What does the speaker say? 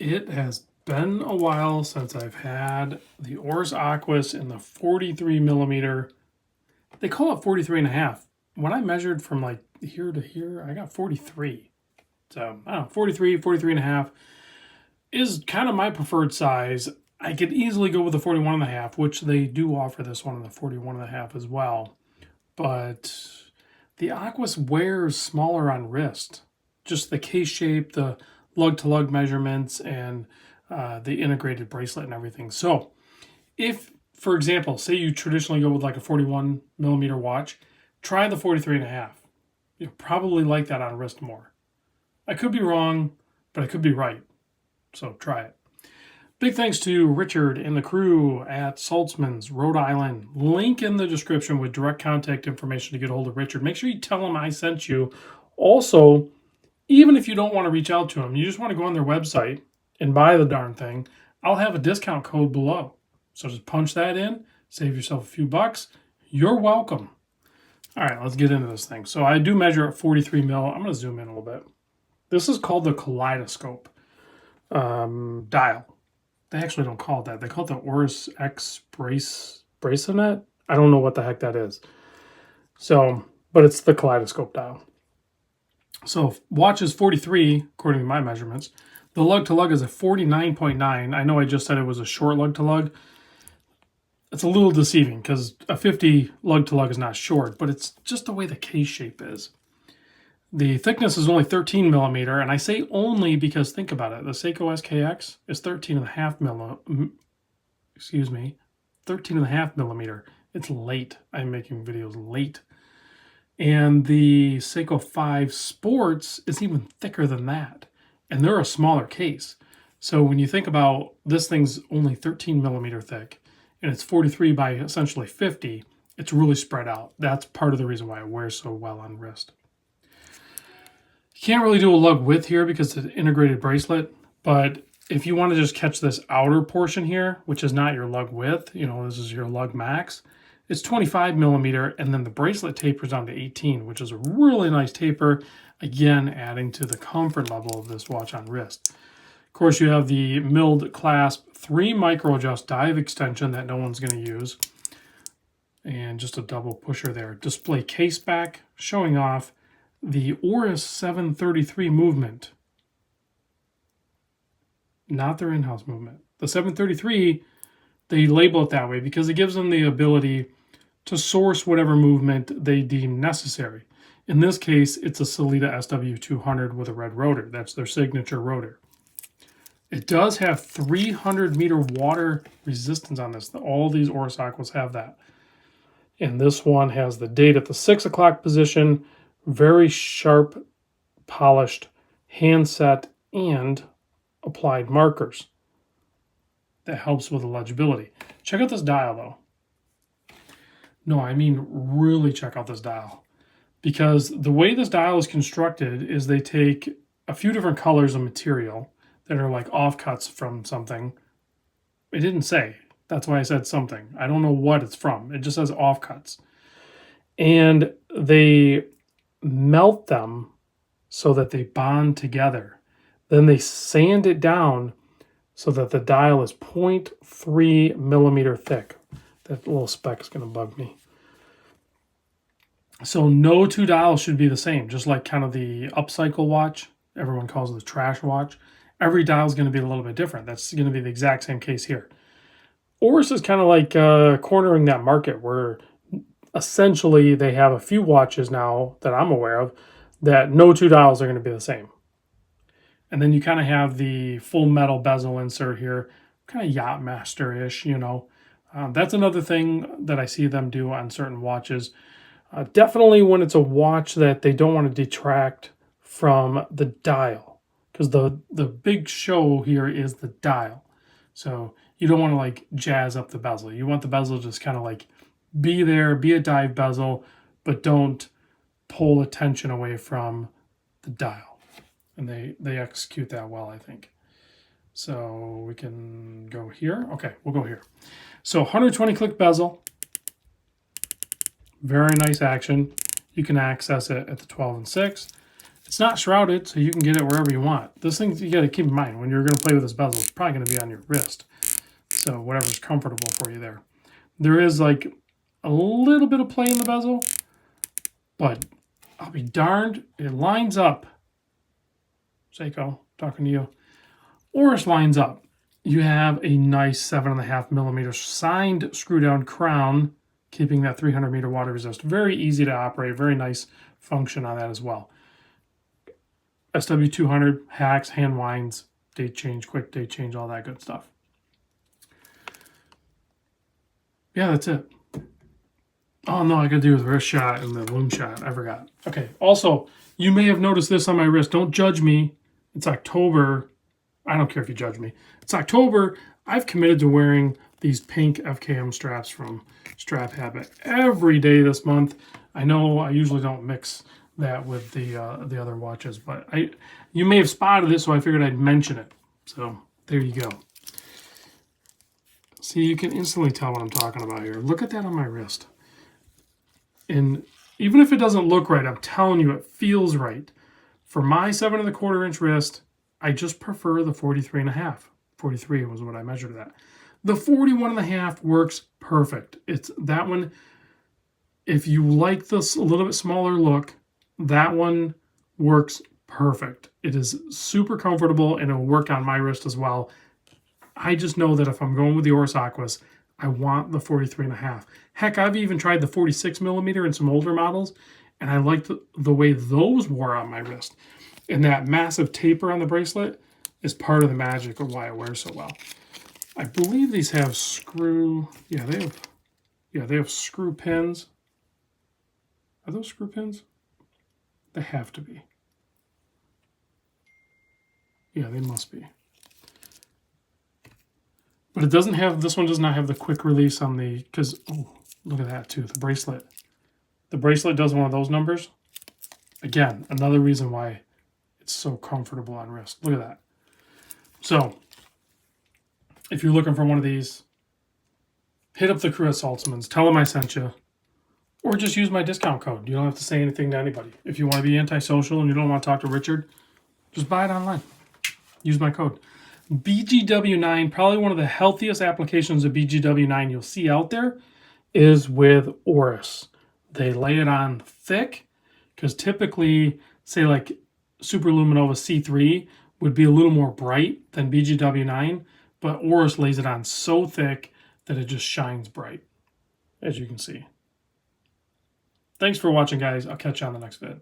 It has been a while since I've had the Oris Aquis in the 43 millimeter. They call it 43 and a half. When I measured from like here to here, I got 43. So I don't know, 43, 43 and a half is kind of my preferred size. I could easily go with the 41 and a half, which they do offer this one in the 41 and a half as well. But the Aquis wears smaller on wrist. Just the case shape, the lug-to-lug measurements, and the integrated bracelet and everything. So if, for example, say you traditionally go with like a 41 millimeter watch, try the 43 and a half. You'll probably like that on wrist more. I could be wrong, but I could be right. So try it. Big thanks to Richard and the crew at Saltzmans, Rhode Island. Link in the description with direct contact information to get a hold of Richard. Make sure you tell him I sent you. Also, even if you don't want to reach out to him, you just want to go on their website and buy the darn thing, I'll have a discount code below. So just punch that in, save yourself a few bucks. You're welcome. All right, let's get into this thing. So I do measure at 43 mil. I'm going to zoom in a little bit. This is called the Kaleidoscope dial. They actually don't call it that. They call it the Oris X bracelet. I don't know what the heck that is. So, but it's the Kaleidoscope dial. So watch is 43, according to my measurements. The lug-to-lug is a 49.9. I know I just said it was a short lug-to-lug. It's a little deceiving because a 50 lug-to-lug is not short, but it's just the way the case shape is. The thickness is only 13 millimeter, and I say only because think about it. The Seiko SKX is 13.5 millimeter. It's late. I'm making videos late. And the Seiko 5 Sports is even thicker than that. And they're a smaller case. So when you think about this thing's only 13 millimeter thick, and it's 43 by essentially 50, it's really spread out. That's part of the reason why it wears so well on wrist. You can't really do a lug width here because it's an integrated bracelet, but if you want to just catch this outer portion here, which is not your lug width, this is your lug max, it's 25 millimeter, and then the bracelet tapers down to 18, which is a really nice taper, again, adding to the comfort level of this watch on wrist. Of course, you have the milled clasp 3 micro adjust dive extension that no one's going to use, and just a double pusher there. Display case back, showing off the Oris 733 movement, not their in-house movement. The 733, they label it that way because it gives them the ability to source whatever movement they deem necessary. In this case, it's a Sellita SW200 with a red rotor. That's their signature rotor. It does have 300 meter water resistance on this. All these Oris Aquas have that. And this one has the date at the 6 o'clock position, very sharp, polished handset, and applied markers. That helps with the legibility. Check out this dial, though. No, I mean really check out this dial. Because the way this dial is constructed is they take a few different colors of material that are like offcuts from something. It didn't say. That's why I said something. I don't know what it's from. It just says offcuts. And they melt them so that they bond together. Then they sand it down so that the dial is 0.3 millimeter thick. That little speck is going to bug me. So no two dials should be the same, just like kind of the upcycle watch. Everyone calls it the trash watch. Every dial is going to be a little bit different. That's going to be the exact same case here. Oris is kind of like cornering that market where essentially they have a few watches now that I'm aware of that no two dials are going to be the same. And then you kind of have the full metal bezel insert here, kind of Yachtmaster-ish, That's another thing that I see them do on certain watches. Definitely when it's a watch that they don't want to detract from the dial, because the big show here is the dial. So you don't want to like jazz up the bezel. You want the bezel to just kind of like be there, be a dive bezel, but don't pull attention away from the dial. And they execute that well, I think. So we can go here. Okay, we'll go here. So 120 click bezel. Very nice action. You can access it at the 12 and 6. It's not shrouded, so you can get it wherever you want. This thing, you got to keep in mind, when you're going to play with this bezel, it's probably going to be on your wrist. So whatever's comfortable for you there. There is like a little bit of play in the bezel, but I'll be darned, it lines up. Seiko, talking to you. Oris lines up. You have a nice 7.5 millimeter signed screw down crown, keeping that 300 meter water resist. Very easy to operate, very nice function on that as well. SW200, hacks, hand winds, date change, quick date change, all that good stuff. Yeah, that's it. Oh no, I gotta do the wrist shot and the loom shot. I forgot. Okay, also, you may have noticed this on my wrist. Don't judge me. It's October. I don't care if you judge me. It's October. I've committed to wearing these pink FKM straps from Strap Habit every day this month. I know I usually don't mix that with the other watches, but you may have spotted it, so I figured I'd mention it. So there you go. See, you can instantly tell what I'm talking about here. Look at that on my wrist. And even if it doesn't look right, I'm telling you, it feels right. For my 7.25 inch wrist, I just prefer the 43.5. 43 was what I measured at. The 41.5 works perfect. It's that one. If you like this a little bit smaller look, that one works perfect. It is super comfortable and it'll work on my wrist as well. I just know that if I'm going with the Oris Aquis, I want the 43.5. Heck, I've even tried the 46 millimeter in some older models, and I liked the way those wore on my wrist. And that massive taper on the bracelet is part of the magic of why it wears so well. I believe these have screw, they have screw pins. Are those screw pins? They have to be. Yeah, they must be. But it doesn't have, this one does not have the quick release on the, because, oh, look at that too, the bracelet. The bracelet does one of those numbers. Again, another reason why it's so comfortable on wrist. Look at that. So, if you're looking for one of these, hit up the crew at Saltzmans. Tell them I sent you. Or just use my discount code. You don't have to say anything to anybody. If you want to be antisocial and you don't want to talk to Richard, just buy it online. Use my code. BGW9, probably one of the healthiest applications of BGW9 you'll see out there is with Oris. They lay it on thick, because typically, say like Super Luminova C3 would be a little more bright than BGW9, but Oris lays it on so thick that it just shines bright, as you can see. Thanks for watching, guys. I'll catch you on the next vid.